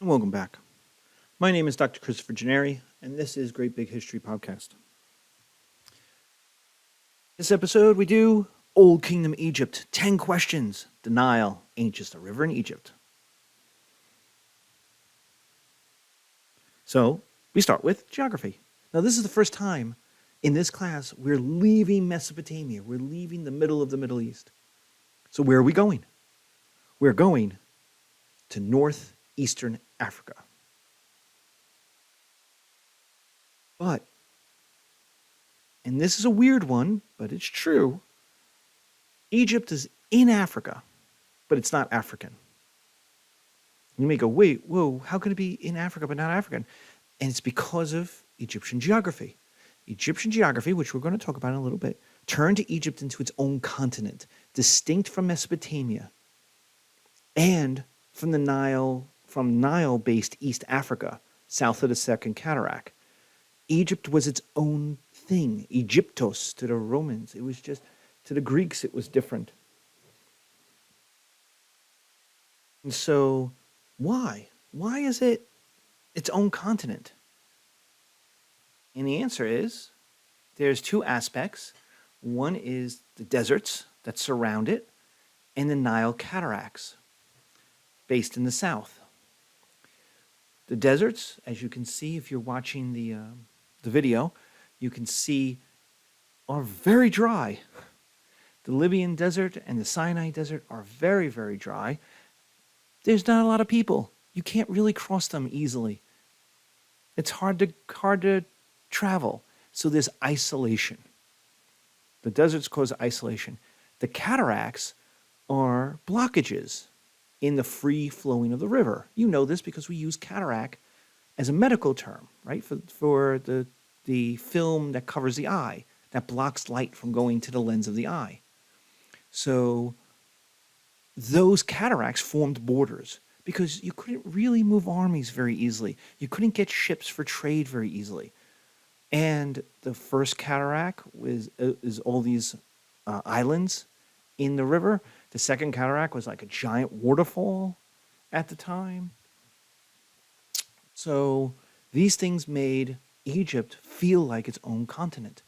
Welcome back. My name is Dr. Christopher Gennari, and this is Great Big History Podcast. This episode, we do Old Kingdom Egypt, 10 questions. The Nile ain't just a river in Egypt. So, we start with geography. Now, this is the first time in this class we're leaving Mesopotamia. We're leaving the middle of the Middle East. So, where are we going? We're going to northeastern Africa. But, and this is a weird one, but it's true, Egypt is in Africa, but it's not African. You may go, wait, whoa, how can it be in Africa but not African? And it's because of Egyptian geography. Egyptian geography, which we're going to talk about in a little bit, turned Egypt into its own continent, distinct from Mesopotamia and from the Nile, from Nile-based East Africa, south of the Second Cataract. Egypt was its own thing. Egyptos to the Romans. It was just, to the Greeks, it was different. And so, why? Why is it its own continent? And the answer is, there's two aspects. One is the deserts that surround it, and the Nile Cataracts, based in the south. The deserts, as you can see if you're watching the video, you can see are very dry. The Libyan desert and the Sinai desert are very, very dry. There's not a lot of people. You can't really cross them easily. It's hard to travel. So there's isolation. The deserts cause isolation. The cataracts are blockages in the free flowing of the river. You know this because we use cataract as a medical term, right? For the film that covers the eye, that blocks light from going to the lens of the eye. So those cataracts formed borders because you couldn't really move armies very easily. You couldn't get ships for trade very easily. And the first cataract is all these islands in the river. The second cataract was like a giant waterfall at the time. So these things made Egypt feel like its own continent.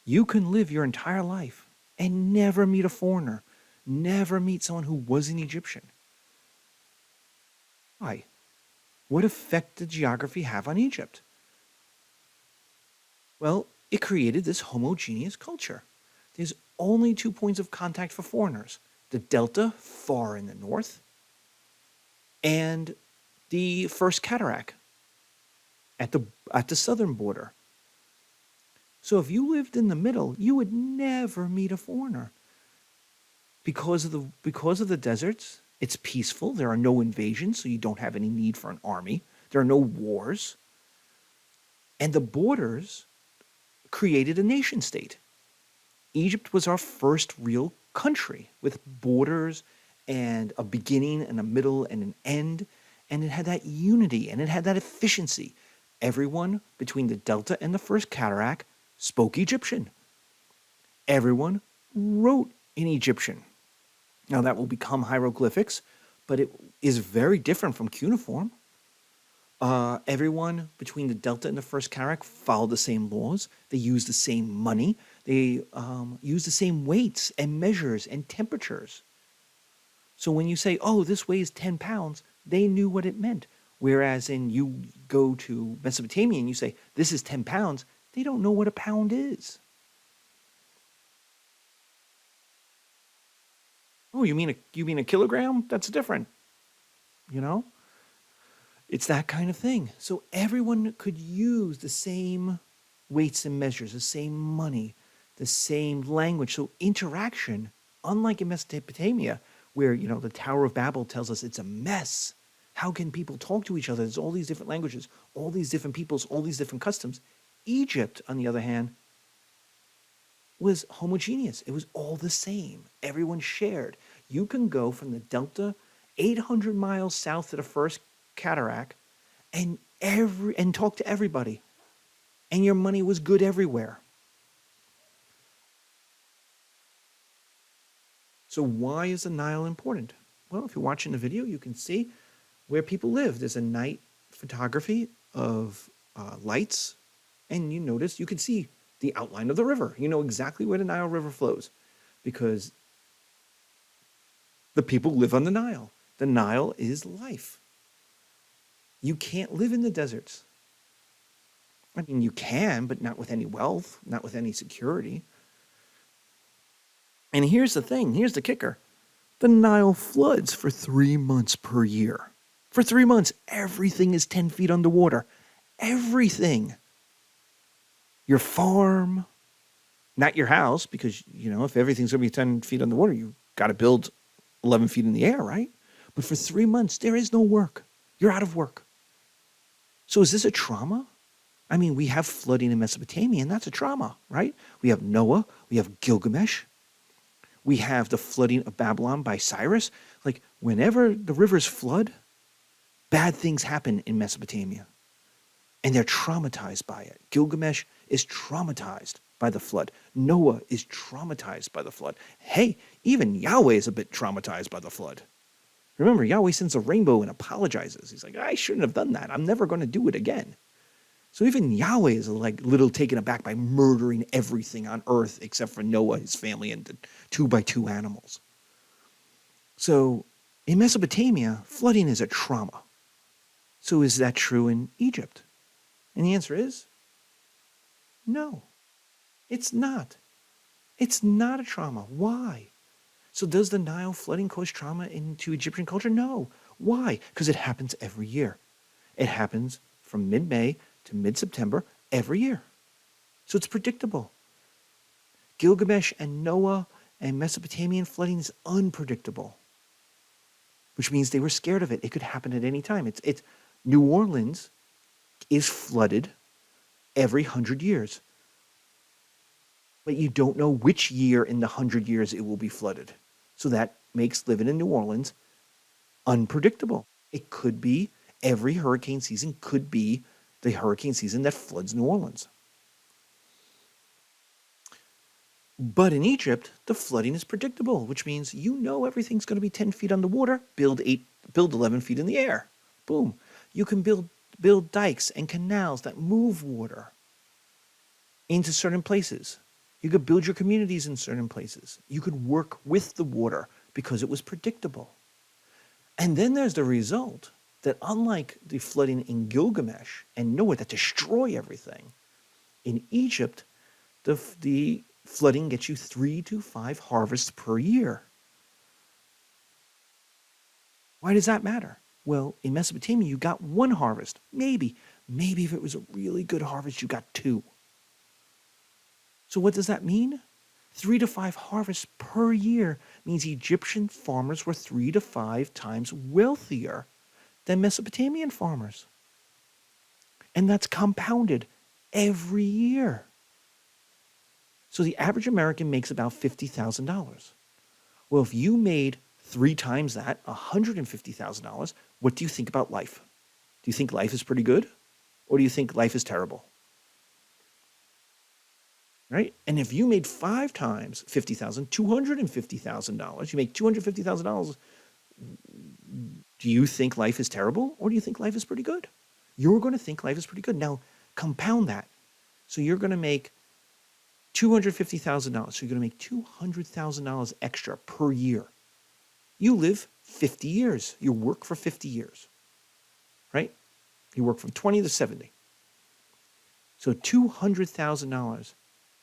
You can live your entire life and never meet a foreigner, never meet someone who wasn't Egyptian. Why? What effect did geography have on Egypt? Well, it created this homogeneous culture. There's only 2 points of contact for foreigners: the Delta, far in the north, and the first cataract at the southern border. So if you lived in the middle, you would never meet a foreigner. Because of the deserts, it's peaceful. There are no invasions, so you don't have any need for an army. There are no wars. And the borders created a nation state. Egypt was our first real country with borders and a beginning and a middle and an end. And it had that unity and it had that efficiency. Everyone between the Delta and the first cataract spoke Egyptian. Everyone wrote in Egyptian. Now that will become hieroglyphics, but it is very different from cuneiform. Everyone between the Delta and the first cataract followed the same laws. They used the same money. They used the same weights and measures and temperatures. So when you say, oh, this weighs 10 pounds, they knew what it meant. Whereas you go to Mesopotamia and you say, this is 10 pounds, they don't know what a pound is. Oh, you mean a kilogram? That's different. You know? It's that kind of thing. So everyone could use the same weights and measures, the same money, the same language. So interaction, unlike in Mesopotamia, where, the Tower of Babel tells us it's a mess. How can people talk to each other? There's all these different languages, all these different peoples, all these different customs. Egypt, on the other hand, was homogeneous. It was all the same. Everyone shared. You can go from the Delta 800 miles south to the first cataract and talk to everybody. And your money was good everywhere. So why is the Nile important? Well, if you're watching the video, you can see where people live. There's a night photography of lights, and you notice you can see the outline of the river. You know exactly where the Nile River flows because the people live on the Nile. The Nile is life. You can't live in the deserts. I mean, you can, but not with any wealth, not with any security. And here's the thing, here's the kicker. The Nile floods for 3 months per year. For 3 months, everything is 10 feet underwater. Everything. Your farm, not your house, because, if everything's going to be 10 feet underwater, you've got to build 11 feet in the air, right? But for 3 months, there is no work. You're out of work. So is this a trauma? I mean, we have flooding in Mesopotamia, and that's a trauma, right? We have Noah, we have Gilgamesh, we have the flooding of Babylon by Cyrus. Like, whenever the rivers flood, bad things happen in Mesopotamia. And they're traumatized by it. Gilgamesh is traumatized by the flood. Noah is traumatized by the flood. Hey, even Yahweh is a bit traumatized by the flood. Remember, Yahweh sends a rainbow and apologizes. He's like, I shouldn't have done that. I'm never going to do it again. So even Yahweh is like little taken aback by murdering everything on earth except for Noah, his family, and the 2x2 animals. So in Mesopotamia, flooding is a trauma. So is that true in Egypt? And the answer is no, it's not. It's not a trauma. Why? So does the Nile flooding cause trauma into Egyptian culture? No. Why? Because it happens every year. It happens from mid-May to mid-September every year. So it's predictable. Gilgamesh and Noah and Mesopotamian flooding is unpredictable, which means they were scared of it. It could happen at any time. It's New Orleans is flooded every 100 years. But you don't know which year in the 100 years it will be flooded. So that makes living in New Orleans unpredictable. It could be every hurricane season could be the hurricane season that floods New Orleans. But in Egypt, the flooding is predictable, which means everything's going to be 10 feet underwater, build 11 feet in the air. Boom. You can build dikes and canals that move water into certain places. You could build your communities in certain places. You could work with the water because it was predictable. And then there's the result that unlike the flooding in Gilgamesh and Noah that destroy everything, in Egypt, the flooding gets you 3 to 5 harvests per year. Why does that matter? Well, in Mesopotamia, you got 1 harvest. Maybe if it was a really good harvest, you got 2. So what does that mean? 3 to 5 harvests per year means Egyptian farmers were 3 to 5 times wealthier than Mesopotamian farmers. And that's compounded every year. So the average American makes about $50,000. Well, if you made 3 times that, $150,000, what do you think about life? Do you think life is pretty good? Or do you think life is terrible? Right? And if you made 5 times $50,000, $250,000, you make $250,000, do you think life is terrible or do you think life is pretty good? You're going to think life is pretty good. Now, compound that. So you're going to make $250,000. So you're going to make $200,000 extra per year. You live 50 years. You work for 50 years. Right? You work from 20 to 70. So $200,000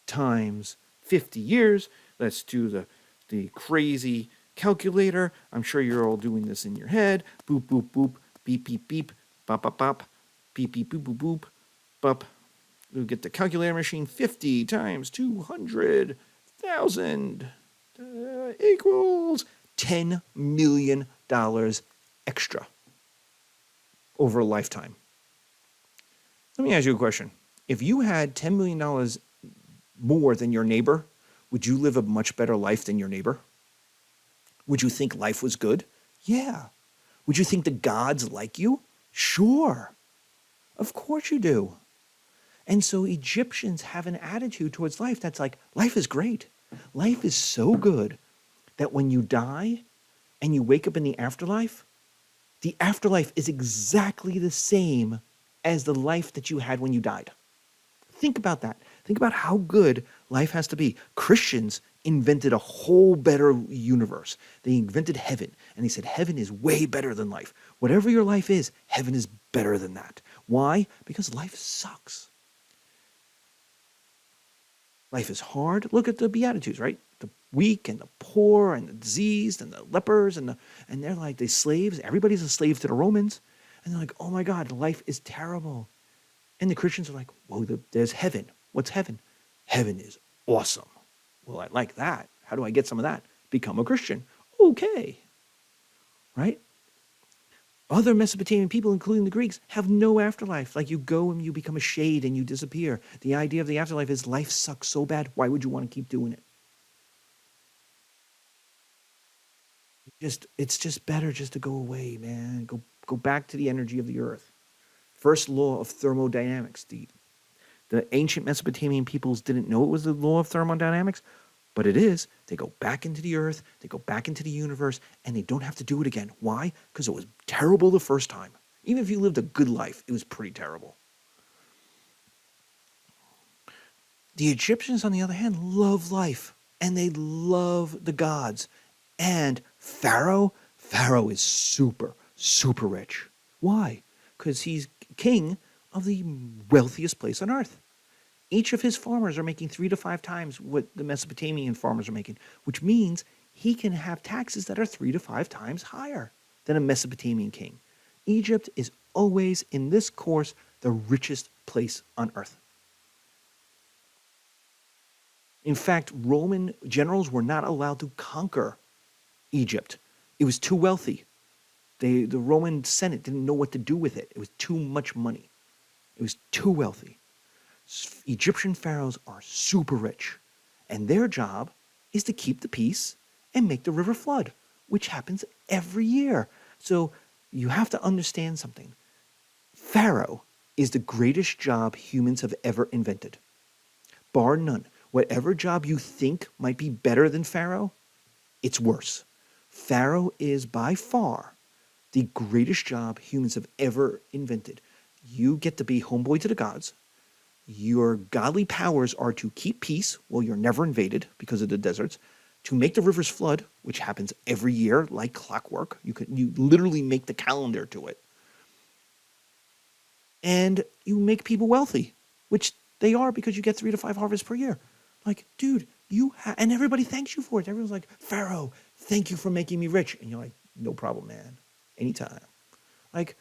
times 50 years. Let's do the crazy calculator. I'm sure you're all doing this in your head. Boop, boop, boop, beep, beep, beep, bop, bop, bop, beep, beep, boop, boop, boop, bop. We'll get the calculator machine. 50 times 200,000 equals $10 million extra over a lifetime. Let me ask you a question. If you had $10 million more than your neighbor, would you live a much better life than your neighbor? Would you think life was good? Yeah. Would you think the gods like you? Sure. Of course you do. And so Egyptians have an attitude towards life that's like, life is great. Life is so good that when you die and you wake up in the afterlife, The afterlife is exactly the same as the life that you had when you died. Think about that. Think about how good life has to be. Christians invented a whole better universe. They invented heaven, and they said heaven is way better than life. Whatever your life is, heaven is better than that. Why? Because life sucks. Life is hard. Look at the Beatitudes, right? The weak and the poor and the diseased and the lepers and they're like the slaves. Everybody's a slave to the Romans. And they're like, oh my God, life is terrible. And the Christians are like, whoa, there's heaven. What's heaven? Heaven is awesome. Well, I like that. How do I get some of that? Become a Christian. Okay. Right? Other Mesopotamian people, including the Greeks, have no afterlife. Like you go and you become a shade and you disappear. The idea of the afterlife is life sucks so bad. Why would you want to keep doing it? It's just better just to go away, man. Go back to the energy of the earth. First law of thermodynamics. The ancient Mesopotamian peoples didn't know it was the law of thermodynamics, but it is. They go back into the earth, they go back into the universe, and they don't have to do it again. Why? Because it was terrible the first time. Even if you lived a good life, it was pretty terrible. The Egyptians, on the other hand, love life, and they love the gods. And Pharaoh is super, super rich. Why? Because he's king of the wealthiest place on earth. Each of his farmers are making 3 to 5 times what the Mesopotamian farmers are making, which means he can have taxes that are 3 to 5 times higher than a Mesopotamian king. Egypt is always, in this course, the richest place on earth. In fact, Roman generals were not allowed to conquer Egypt. It was too wealthy. The Roman Senate didn't know what to do with it. It was too much money. It was too wealthy. Egyptian pharaohs are super rich, and their job is to keep the peace and make the river flood, which happens every year. So you have to understand something. Pharaoh is the greatest job humans have ever invented, bar none. Whatever job you think might be better than Pharaoh, it's worse. Pharaoh is by far the greatest job humans have ever invented. You get to be homeboy to the gods. Your godly powers are to keep peace while you're never invaded because of the deserts, to make the rivers flood, which happens every year like clockwork. You literally make the calendar to it. And you make people wealthy, which they are because you get 3 to 5 harvests per year. Like, dude, and everybody thanks you for it. Everyone's like, Pharaoh, thank you for making me rich. And you're like, no problem, man. Anytime. Like,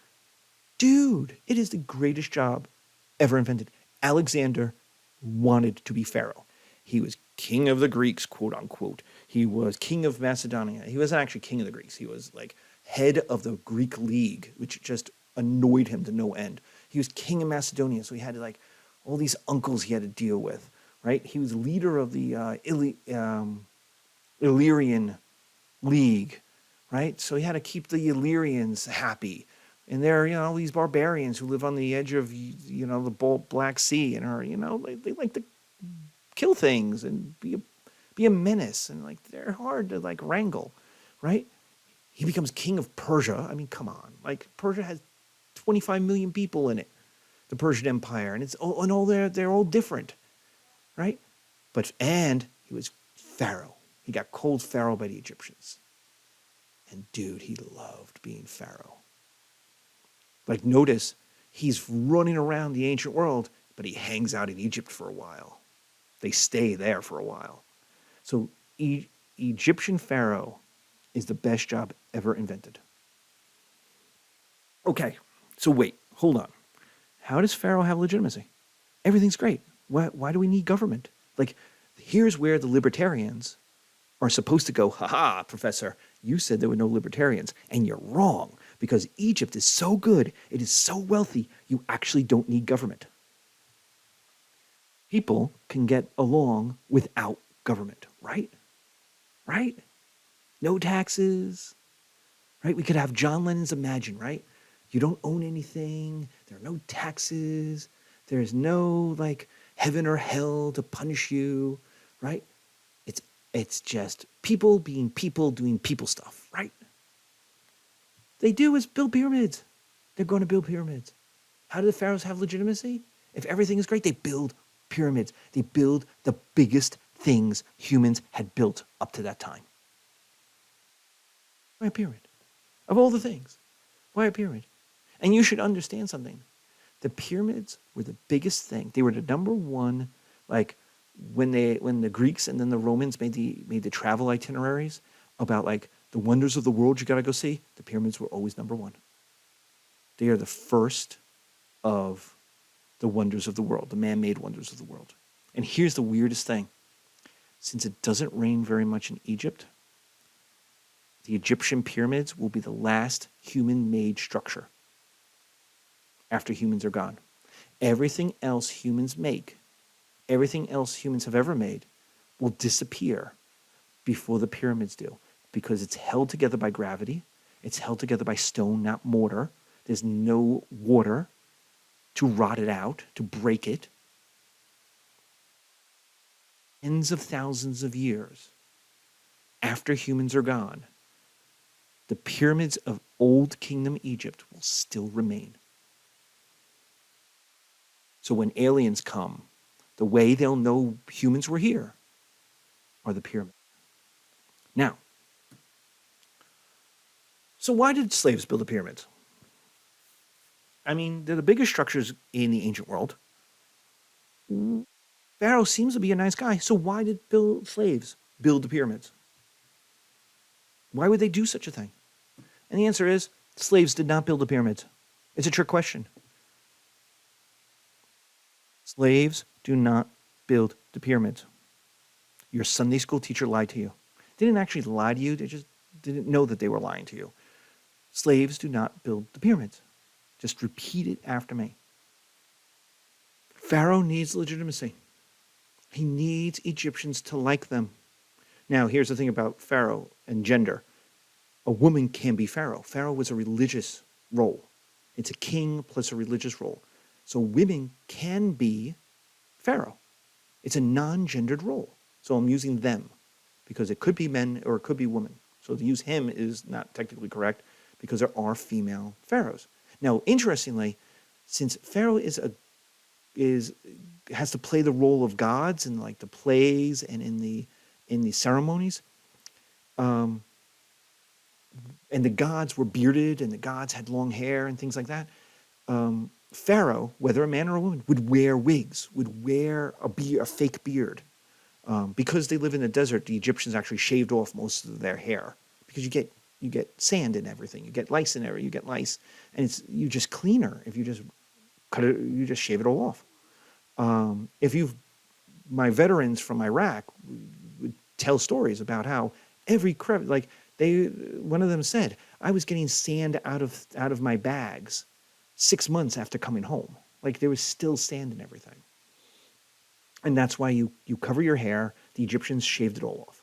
dude, it is the greatest job ever invented. Alexander wanted to be Pharaoh. He was king of the Greeks, quote unquote. He was king of Macedonia. He wasn't actually king of the Greeks. He was like head of the Greek League, which just annoyed him to no end. He was king of Macedonia, so he had like all these uncles he had to deal with, right? He was leader of the Illyrian League, right? So he had to keep the Illyrians happy. And they're, all these barbarians who live on the edge of, the Black Sea and are, they like to kill things and be a menace. And, like, they're hard to, like, wrangle, right? He becomes king of Persia. I mean, come on. Like, Persia has 25 million people in it, the Persian Empire. And they're all different, right? And he was Pharaoh. He got called Pharaoh by the Egyptians. And, dude, he loved being Pharaoh. Like, notice, he's running around the ancient world, but he hangs out in Egypt for a while. They stay there for a while. So Egyptian pharaoh is the best job ever invented. Okay, so wait, hold on. How does pharaoh have legitimacy? Everything's great. Why do we need government? Like, here's where the libertarians are supposed to go, haha, professor, you said there were no libertarians, and you're wrong, because Egypt is so good, it is so wealthy, you actually don't need government. People can get along without government, right? Right? No taxes, right? We could have John Lennon's Imagine, right? You don't own anything, there are no taxes, there's no, like, heaven or hell to punish you, right? It's just people being people doing people stuff, right? they do is build pyramids. They're going to build pyramids. How do the pharaohs have legitimacy? If everything is great, they build pyramids. They build the biggest things humans had built up to that time. Why a pyramid? Of all the things, why a pyramid? And you should understand something. The pyramids were the biggest thing. They were the number one, like when the Greeks and then the Romans made the travel itineraries about like the wonders of the world you got to go see, the pyramids were always number one. They are the first of the wonders of the world, the man-made wonders of the world. And here's the weirdest thing. Since it doesn't rain very much in Egypt, the Egyptian pyramids will be the last human-made structure after humans are gone. Everything else humans make, everything else humans have ever made, will disappear before the pyramids do, because it's held together by gravity, it's held together by stone, not mortar. There's no water to rot it out, to break it. Tens of thousands of years after humans are gone, the pyramids of Old Kingdom Egypt will still remain. So when aliens come, the way they'll know humans were here are the pyramids. Now, so why did slaves build the pyramids? I mean, they're the biggest structures in the ancient world. Pharaoh seems to be a nice guy, so why did slaves build the pyramids? Why would they do such a thing? And the answer is, slaves did not build the pyramids. It's a trick question. Slaves do not build the pyramids. Your Sunday school teacher lied to you. They didn't actually lie to you, they just didn't know that they were lying to you. Slaves do not build the pyramids. Just repeat it after me. Pharaoh needs legitimacy. He needs Egyptians to like them. Now, here's the thing about Pharaoh and gender. A woman can be Pharaoh. Pharaoh was a religious role. It's a king plus a religious role. So women can be Pharaoh. It's a non-gendered role. So I'm using them because it could be men or it could be women. So to use him is not technically correct because there are female pharaohs. Now, interestingly, since Pharaoh has to play the role of gods in like the plays and in the ceremonies, and the gods were bearded and the gods had long hair and things like that, Pharaoh, whether a man or a woman, would wear wigs, would wear a fake beard. Because they live in the desert, the Egyptians actually shaved off most of their hair because you get sand in everything, you get lice in everything, you get lice, and you just cleaner if you just cut it, you just shave it all off. My veterans from Iraq would tell stories about how every crevice, like one of them said, I was getting sand out of my bags 6 months after coming home. Like there was still sand in everything. And that's why you cover your hair. The Egyptians shaved it all off.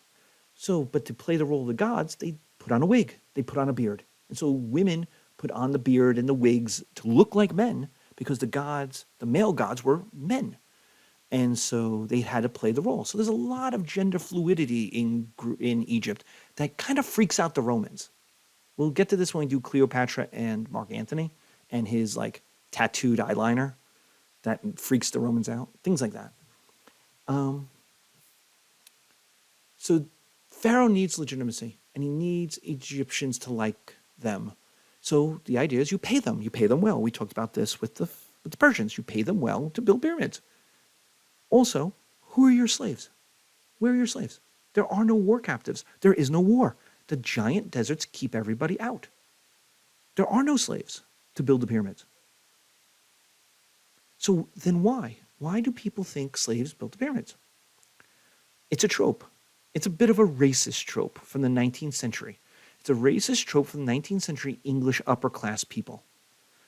So, but to play the role of the gods, they put on a wig. They put on a beard. And so women put on the beard and the wigs to look like men because the male gods were men. And so they had to play the role. So there's a lot of gender fluidity in Egypt that kind of freaks out the Romans. We'll get to this when we do Cleopatra and Mark Antony and his like tattooed eyeliner that freaks the Romans out. Things like that. So Pharaoh needs legitimacy and he needs Egyptians to like them. So the idea is you pay them well. We talked about this with the Persians. You pay them well to build pyramids. Also, who are your slaves? Where are your slaves? There are no war captives. There is no war. The giant deserts keep everybody out. There are no slaves to build the pyramids. So then why? Why do people think slaves built the pyramids? It's a trope. It's a bit of a racist trope from the 19th century. It's a racist trope from the 19th century English upper class people.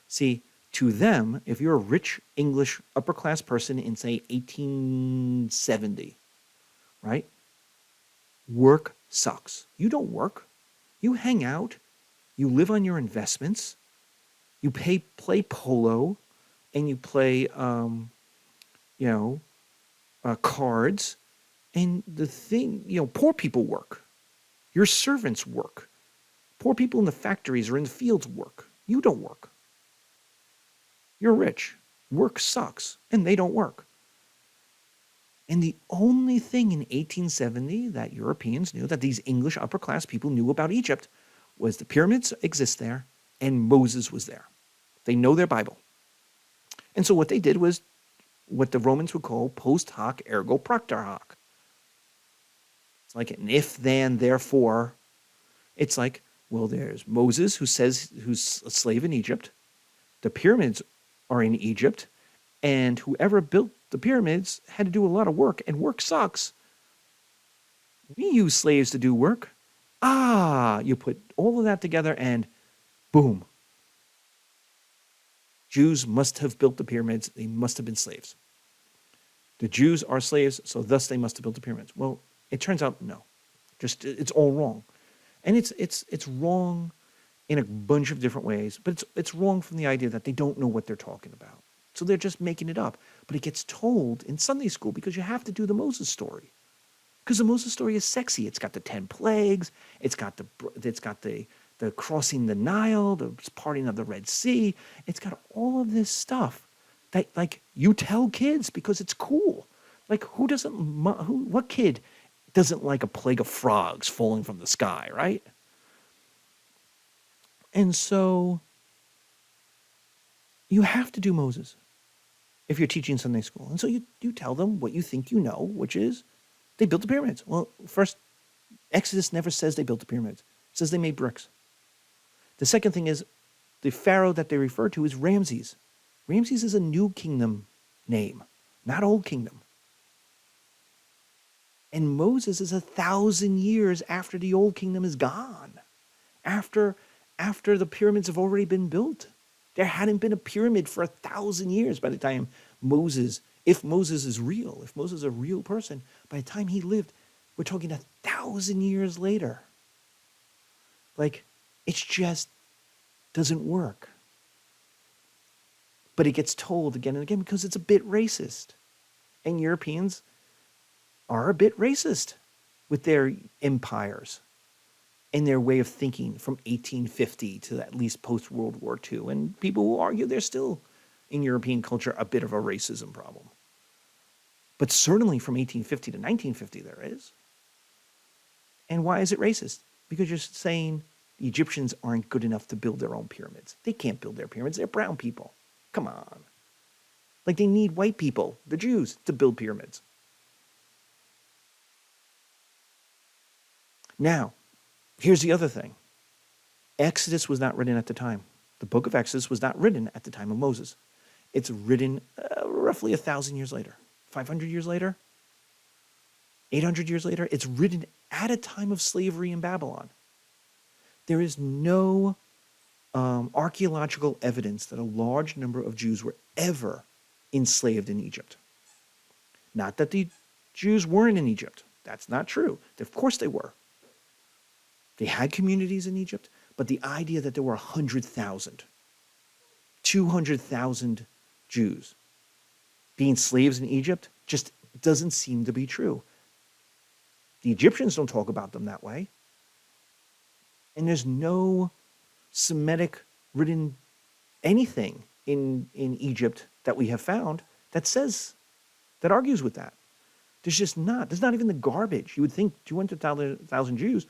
See, to them, if you're a rich English upper class person in, say, 1870, right? Work sucks. You don't work. You hang out. You live on your investments. You play polo, and you play, cards. And the thing, poor people work. Your servants work. Poor people in the factories or in the fields work. You don't work. You're rich. Work sucks, and they don't work. And the only thing in 1870 that Europeans knew, that these English upper class people knew about Egypt, was the pyramids exist there and Moses was there. They know their Bible. And so what they did was what the Romans would call post hoc ergo propter hoc. It's like an if, then, therefore. It's like, well, there's Moses who's a slave in Egypt. The pyramids are in Egypt. And whoever built the pyramids had to do a lot of work, and work sucks. We use slaves to do work. You put all of that together and boom. Jews must have built the pyramids. They must have been slaves. The Jews are slaves, so thus they must have built the pyramids. Well, it turns out no. Just it's all wrong. And it's wrong in a bunch of different ways, but it's wrong from the idea that they don't know what they're talking about. So they're just making it up. But it gets told in Sunday school because you have to do the Moses story. Because the Moses story is sexy. It's got the 10 plagues. It's got the crossing the Nile, the parting of the Red Sea. It's got all of this stuff that, like, you tell kids because it's cool. Like, what kid doesn't like a plague of frogs falling from the sky, right? And so you have to do Moses if you're teaching Sunday school. And so you tell them what you think you know, which is they built the pyramids. Well, first, Exodus never says they built the pyramids. It says they made bricks. The second thing is the pharaoh that they refer to is Ramses. Ramses is a new kingdom name, not old kingdom. And Moses is 1,000 years after the old kingdom is gone. After the pyramids have already been built. There hadn't been a pyramid for 1,000 years by the time Moses, if Moses is real, if Moses is a real person, by the time he lived, we're talking 1,000 years later. Like, it just doesn't work. But it gets told again and again because it's a bit racist. And Europeans are a bit racist with their empires and their way of thinking from 1850 to at least post-World War II. And people will argue there's still, in European culture, a bit of a racism problem. But certainly from 1850 to 1950 there is. And why is it racist? Because you're saying the Egyptians aren't good enough to build their own pyramids. They can't build their pyramids. They're brown people. Come on. Like, they need white people, the Jews, to build pyramids. Now, here's the other thing. Exodus was not written at the time. The book of Exodus was not written at the time of Moses. It's written roughly 1,000 years later. 500 years later? 800 years later? It's written at a time of slavery in Babylon. There is no archaeological evidence that a large number of Jews were ever enslaved in Egypt. Not that the Jews weren't in Egypt. That's not true. Of course they were. They had communities in Egypt, but the idea that there were 100,000, 200,000 Jews being slaves in Egypt just doesn't seem to be true. The Egyptians don't talk about them that way. And there's no Semitic written anything in Egypt that we have found that argues with that. There's just not. There's not even the garbage. You would think 200,000 Jews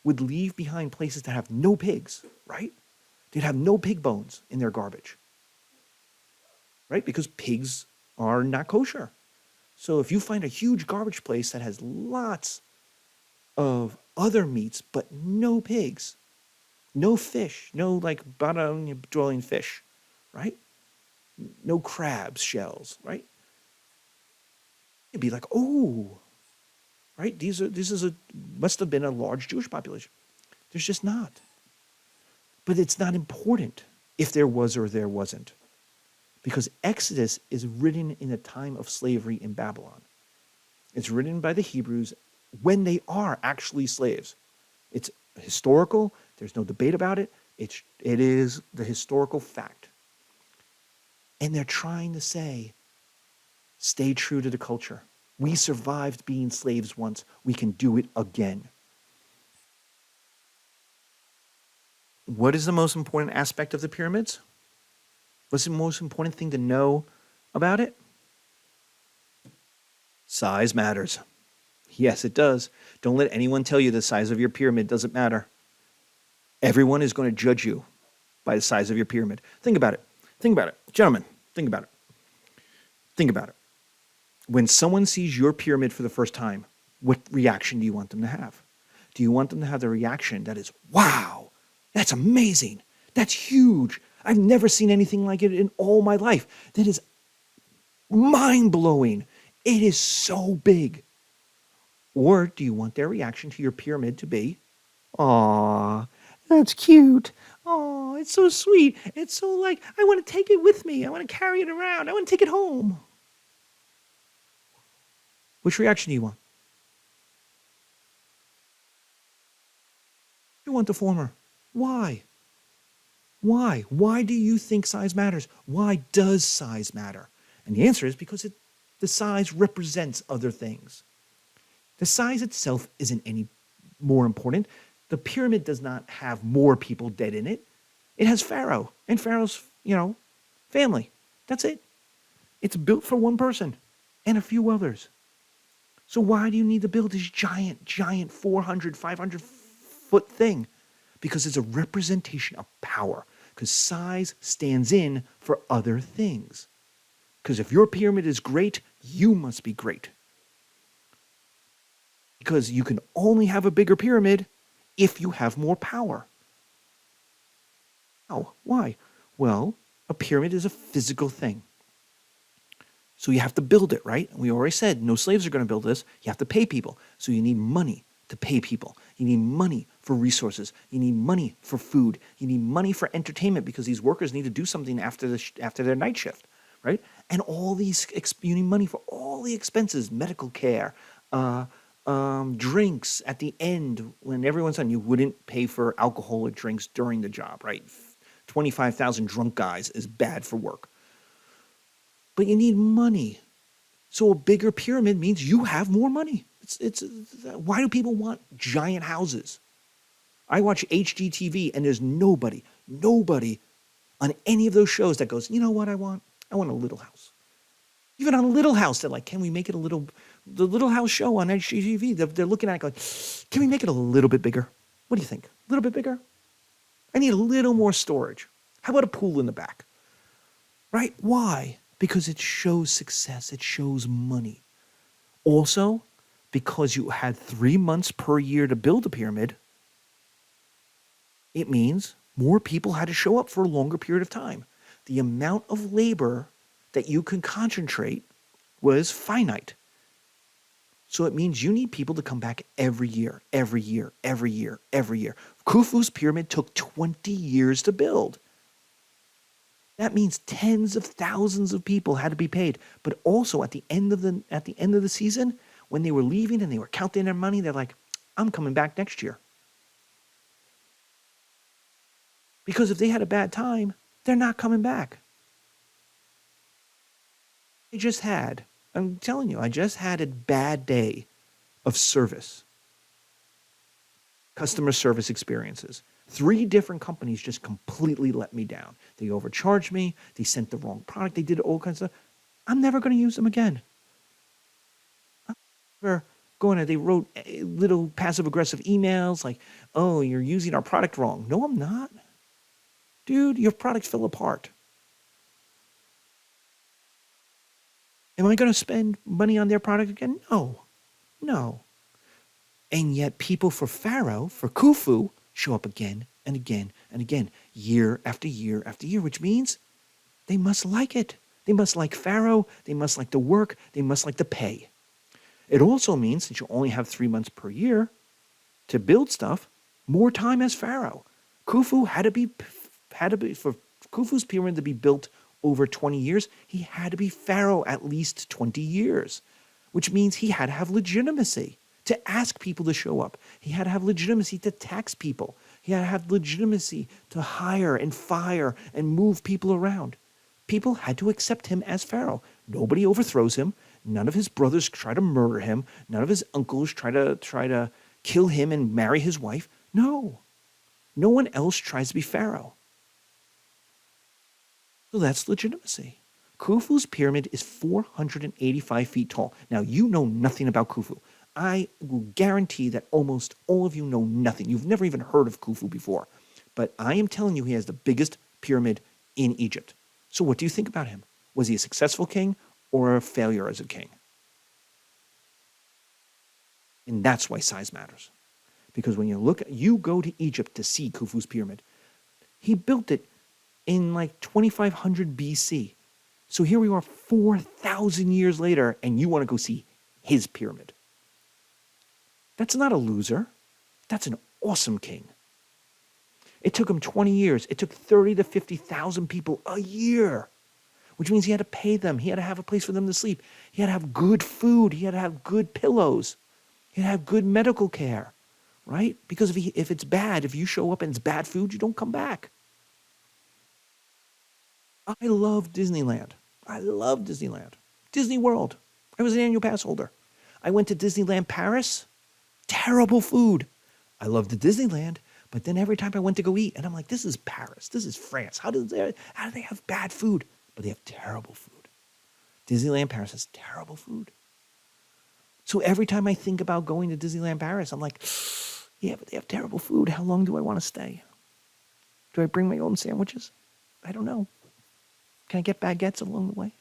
would leave behind places that have no pigs, right? They'd have no pig bones in their garbage, right? Because pigs are not kosher. So if you find a huge garbage place that has lots of other meats, but no pigs, no fish, no like bottom dwelling fish, right? No crabs, shells, right? It'd be like, oh, right? Must have been a large Jewish population. There's just not. But it's not important if there was or there wasn't. Because Exodus is written in a time of slavery in Babylon. It's written by the Hebrews when they are actually slaves. It's historical. There's no debate about it. It is the historical fact. And they're trying to say, stay true to the culture. We survived being slaves once. We can do it again. What is the most important aspect of the pyramids? What's the most important thing to know about it? Size matters. Yes, it does. Don't let anyone tell you the size of your pyramid doesn't matter. Everyone is going to judge you by the size of your pyramid. Think about it. Think about it. Gentlemen, think about it. Think about it. When someone sees your pyramid for the first time, what reaction do you want them to have? Do you want them to have the reaction that is, wow, that's amazing. That's huge. I've never seen anything like it in all my life. That is mind blowing. It is so big. Or do you want their reaction to your pyramid to be, aw, that's cute. Oh, it's so sweet. It's so like, I want to take it with me. I want to carry it around. I want to take it home. Which reaction do you want? You want the former. Why? Why? Why do you think size matters? Why does size matter? And the answer is because the size represents other things. The size itself isn't any more important. The pyramid does not have more people dead in it. It has Pharaoh and Pharaoh's, family. That's it. It's built for one person and a few others. So why do you need to build this giant 400, 500-foot thing? Because it's a representation of power. Because size stands in for other things. Because if your pyramid is great, you must be great. Because you can only have a bigger pyramid if you have more power. How? Why? Well, a pyramid is a physical thing. So you have to build it, right? We already said no slaves are going to build this. You have to pay people. So you need money to pay people. You need money for resources. You need money for food. You need money for entertainment because these workers need to do something after their night shift, right? And all these, you need money for all the expenses, medical care, drinks at the end when everyone's done. You wouldn't pay for alcoholic drinks during the job, right? 25,000 drunk guys is bad for work. But you need money. So a bigger pyramid means you have more money. It's why do people want giant houses? I watch HGTV and there's nobody on any of those shows that goes, you know what I want? I want a little house. Even on a Little House, they're like, can we make it the Little House show on HGTV, they're looking at it going, can we make it a little bit bigger? What do you think? A little bit bigger? I need a little more storage. How about a pool in the back? Right? Why? Because it shows success. It shows money. Also, because you had 3 months per year to build a pyramid, it means more people had to show up for a longer period of time. The amount of labor that you can concentrate was finite. So it means you need people to come back every year. Khufu's pyramid took 20 years to build. That means tens of thousands of people had to be paid. But also at the end of the season, when they were leaving and they were counting their money, they're like, I'm coming back next year. Because if they had a bad time, they're not coming back. I'm telling you, I just had a bad day of service. Customer service experiences. 3 different companies just completely let me down. They overcharged me. They sent the wrong product. They did all kinds of stuff. I'm never going to use them again. They wrote little passive-aggressive emails like, oh, you're using our product wrong. No, I'm not. Dude, your product fell apart. Am I going to spend money on their product again? No. And yet people for Khufu, show up again and again and again, year after year after year, which means they must like it. They must like Pharaoh. They must like the work. They must like the pay. It also means, since you only have 3 months per year to build stuff, more time as Pharaoh. Khufu had to be for Khufu's pyramid to be built over 20 years, he had to be Pharaoh at least 20 years, which means he had to have legitimacy to ask people to show up. He had to have legitimacy to tax people. He had to have legitimacy to hire and fire and move people around. People had to accept him as Pharaoh. Nobody overthrows him. None of his brothers try to murder him. None of his uncles try to kill him and marry his wife. No. No one else tries to be pharaoh. So that's legitimacy. Khufu's pyramid is 485 feet tall. Now, you know nothing about Khufu. I will guarantee that almost all of you know nothing. You've never even heard of Khufu before. But I am telling you, he has the biggest pyramid in Egypt. So what do you think about him? Was he a successful king or a failure as a king? And that's why size matters. Because when you go to Egypt to see Khufu's pyramid. He built it in like 2500 BC. So here we are 4,000 years later, and you want to go see his pyramid. That's not a loser. That's an awesome king. It took him 20 years. It took 30 to 50,000 people a year, which means he had to pay them. He had to have a place for them to sleep. He had to have good food. He had to have good pillows. He had to have good medical care, right? Because if it's bad, if you show up and it's bad food, you don't come back. I love Disneyland. I love Disneyland. Disney World. I was an annual pass holder. I went to Disneyland Paris. Terrible food. I loved the Disneyland, but then every time I went to go eat, and I'm like, this is Paris. This is France. How do they have bad food? But they have terrible food. Disneyland Paris has terrible food. So every time I think about going to Disneyland Paris, I'm like, yeah, but they have terrible food. How long do I want to stay? Do I bring my own sandwiches? I don't know. Can I get baguettes along the way?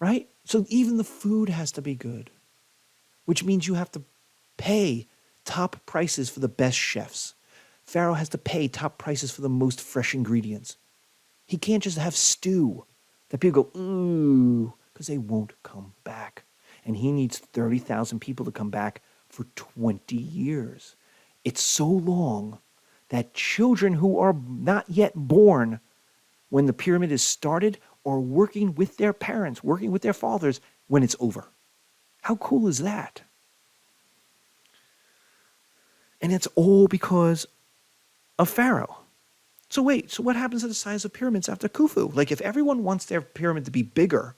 Right? So even the food has to be good, which means you have to pay top prices for the best chefs. Pharaoh has to pay top prices for the most fresh ingredients. He can't just have stew that people go, ooh, because they won't come back. And he needs 30,000 people to come back for 20 years. It's so long that children who are not yet born when the pyramid is started are working with their parents, working with their fathers when it's over. How cool is that? And it's all because of Pharaoh. So wait, so what happens to the size of pyramids after Khufu? Like if everyone wants their pyramid to be bigger,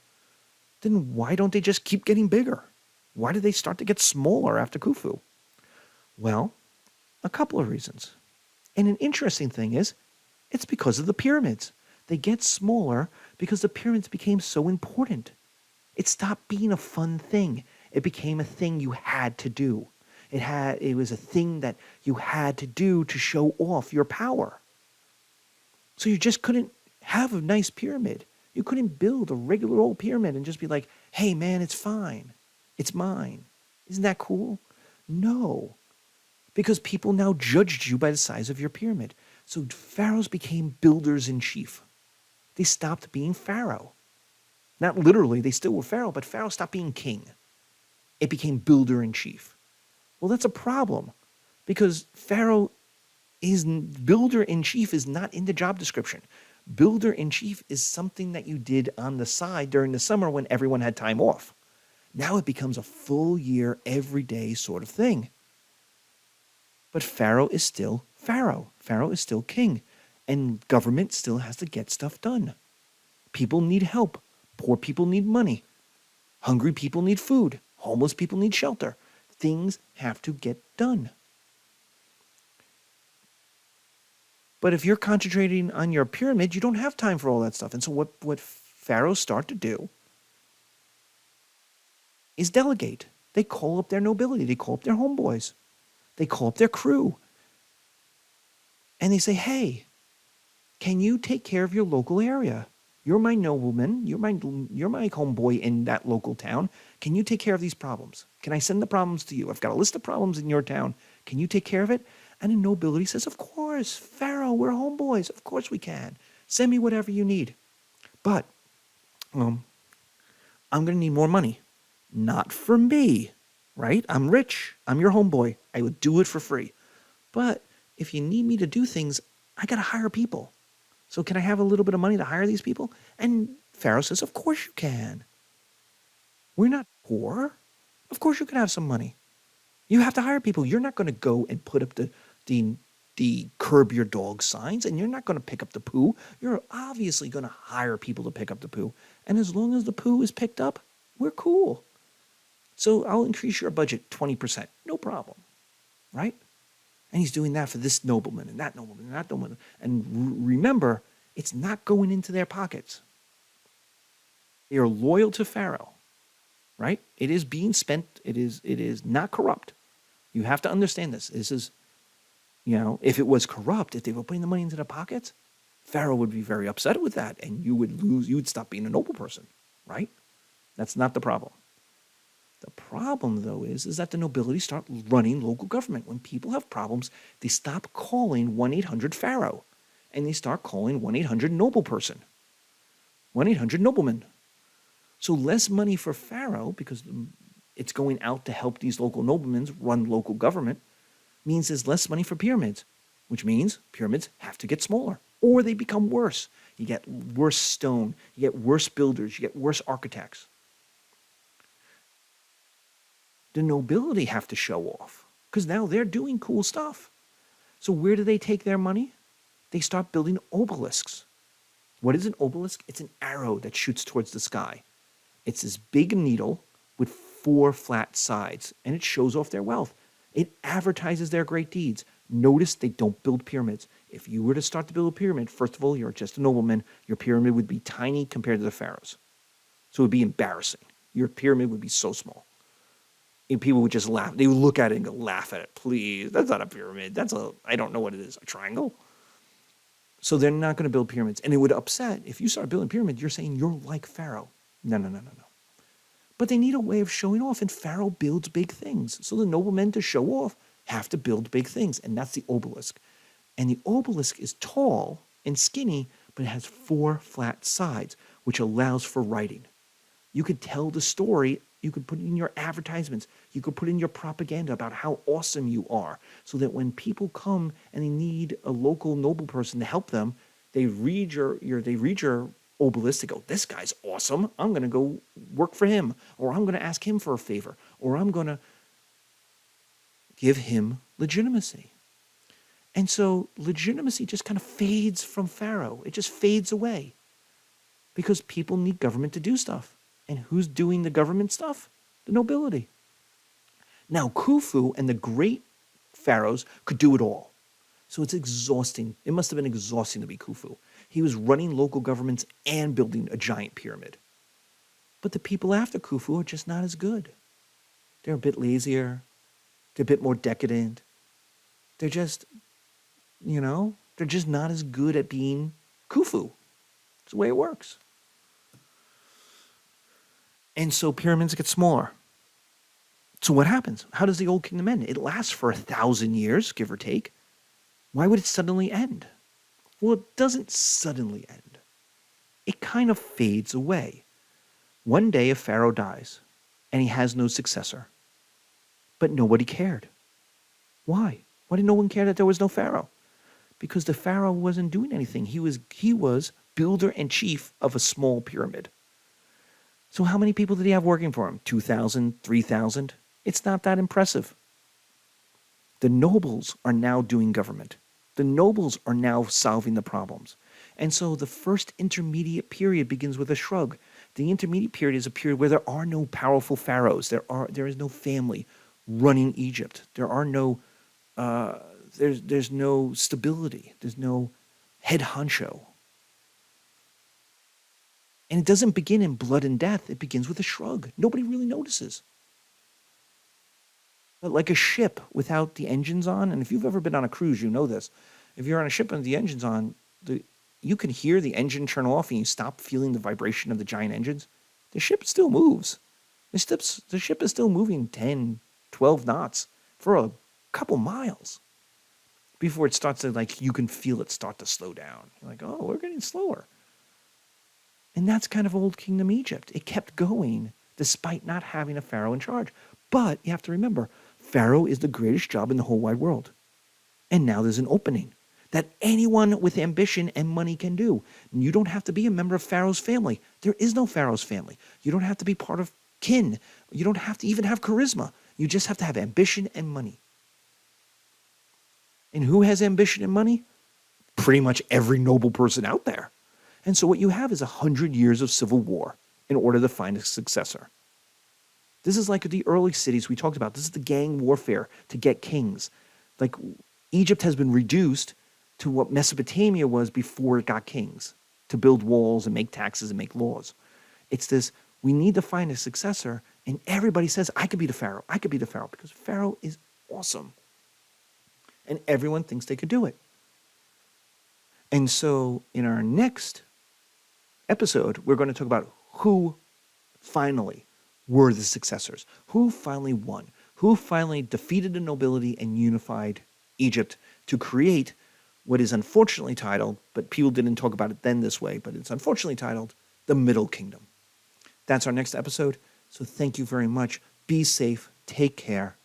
then why don't they just keep getting bigger? Why do they start to get smaller after Khufu? Well, a couple of reasons. And an interesting thing is, it's because of the pyramids. They get smaller because the pyramids became so important. It stopped being a fun thing. It became a thing you had to do. It was a thing that you had to do to show off your power. So you just couldn't have a nice pyramid. You couldn't build a regular old pyramid and just be like, hey man, it's fine. It's mine. Isn't that cool? No. Because people now judged you by the size of your pyramid. So pharaohs became builders in chief. They stopped being pharaoh. Not literally, they still were pharaoh, but pharaoh stopped being king. It became builder in chief. Well, that's a problem because builder in chief is not in the job description. Builder in chief is something that you did on the side during the summer when everyone had time off. Now it becomes a full year, everyday sort of thing. But pharaoh is still pharaoh. Pharaoh is still king. And government still has to get stuff done. People need help. Poor people need money. Hungry people need food. Homeless people need shelter. Things have to get done. But if you're concentrating on your pyramid, you don't have time for all that stuff. And so what pharaohs start to do is delegate. They call up their nobility. They call up their homeboys. They call up their crew. And they say, hey, can you take care of your local area? You're my nobleman. You're my homeboy in that local town. Can you take care of these problems? Can I send the problems to you? I've got a list of problems in your town. Can you take care of it? And the nobility says, of course, Pharaoh, we're homeboys. Of course we can. Send me whatever you need. But I'm going to need more money. Not for me, right? I'm rich. I'm your homeboy. I would do it for free. But if you need me to do things, I got to hire people. So can I have a little bit of money to hire these people? And Pharaoh says, of course you can. We're not poor. Of course you can have some money. You have to hire people. You're not going to go and put up the curb your dog signs, and you're not going to pick up the poo. You're obviously going to hire people to pick up the poo. And as long as the poo is picked up, we're cool. So I'll increase your budget 20%. No problem. Right? And he's doing that for this nobleman and that nobleman and that nobleman. And remember, it's not going into their pockets. They are loyal to Pharaoh, right? It is being spent. It is not corrupt. You have to understand this. This is, if it was corrupt, if they were putting the money into their pockets, Pharaoh would be very upset with that, and you would stop being a noble person, right? That's not the problem. The problem, though, is that the nobility start running local government. When people have problems, they stop calling 1-800-Pharaoh, and they start calling 1-800-noble-person, 1-800-nobleman. So less money for Pharaoh, because it's going out to help these local noblemen run local government, means there's less money for pyramids, which means pyramids have to get smaller, or they become worse. You get worse stone, you get worse builders, you get worse architects. The nobility have to show off, because now they're doing cool stuff. So where do they take their money? They start building obelisks. What is an obelisk? It's an arrow that shoots towards the sky. It's this big needle with 4 flat sides, and it shows off their wealth. It advertises their great deeds. Notice they don't build pyramids. If you were to start to build a pyramid, first of all, you're just a nobleman. Your pyramid would be tiny compared to the pharaohs. So it would be embarrassing. Your pyramid would be so small. And people would just laugh. They would look at it and go, laugh at it. Please, that's not a pyramid. I don't know what it is, a triangle? So they're not going to build pyramids. And it would upset, if you start building pyramids, you're saying you're like Pharaoh. No. But they need a way of showing off, and Pharaoh builds big things. So the noblemen, to show off, have to build big things, and that's the obelisk. And the obelisk is tall and skinny, but it has 4 flat sides, which allows for writing. You could tell the story. You could put it in your advertisements. You could put in your propaganda about how awesome you are, so that when people come and they need a local noble person to help them, they read your obelisk. They go, this guy's awesome. I'm going to go work for him, or I'm going to ask him for a favor, or I'm going to give him legitimacy. And so legitimacy just kind of fades from Pharaoh. It just fades away because people need government to do stuff. And who's doing the government stuff? The nobility. Now, Khufu and the great pharaohs could do it all. So it's exhausting. It must have been exhausting to be Khufu. He was running local governments and building a giant pyramid. But the people after Khufu are just not as good. They're a bit lazier. They're a bit more decadent. They're just, they're just not as good at being Khufu. It's the way it works. And so pyramids get smaller. So what happens? How does the old kingdom end? It lasts for 1,000 years, give or take. Why would it suddenly end? Well, it doesn't suddenly end. It kind of fades away. One day a pharaoh dies, and he has no successor. But nobody cared. Why? Why did no one care that there was no pharaoh? Because the pharaoh wasn't doing anything. He was builder and chief of a small pyramid. So how many people did he have working for him? 2,000, 3,000? It's not that impressive. The nobles are now doing government. The nobles are now solving the problems. And so the first intermediate period begins with a shrug. The intermediate period is a period where there are no powerful pharaohs. There is no family running Egypt. There are no there's no stability. There's no head honcho. And it doesn't begin in blood and death. It begins with a shrug. Nobody really notices. But like a ship without the engines on, and if you've ever been on a cruise, you know this. If you're on a ship with the engines on, you can hear the engine turn off and you stop feeling the vibration of the giant engines. The ship still moves. The ship is still moving 10, 12 knots for a couple miles before it starts to, you can feel it start to slow down. You're like, oh, we're getting slower. And that's kind of old kingdom Egypt. It kept going despite not having a pharaoh in charge. But you have to remember, pharaoh is the greatest job in the whole wide world. And now there's an opening that anyone with ambition and money can do. You don't have to be a member of Pharaoh's family. There is no Pharaoh's family. You don't have to be part of kin. You don't have to even have charisma. You just have to have ambition and money. And who has ambition and money? Pretty much every noble person out there. And so what you have is 100 years of civil war in order to find a successor. This is like the early cities we talked about. This is the gang warfare to get kings. Like Egypt has been reduced to what Mesopotamia was before it got kings, to build walls and make taxes and make laws. It's this, we need to find a successor, and everybody says, I could be the Pharaoh. I could be the Pharaoh, because Pharaoh is awesome. And everyone thinks they could do it. And so in our next episode, we're going to talk about who finally were the successors, who finally won, who finally defeated the nobility and unified Egypt to create what is unfortunately titled, but people didn't talk about it then this way, but it's unfortunately titled, the Middle Kingdom. That's our next episode. So thank you very much. Be safe. Take care.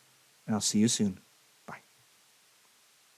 And I'll see you soon.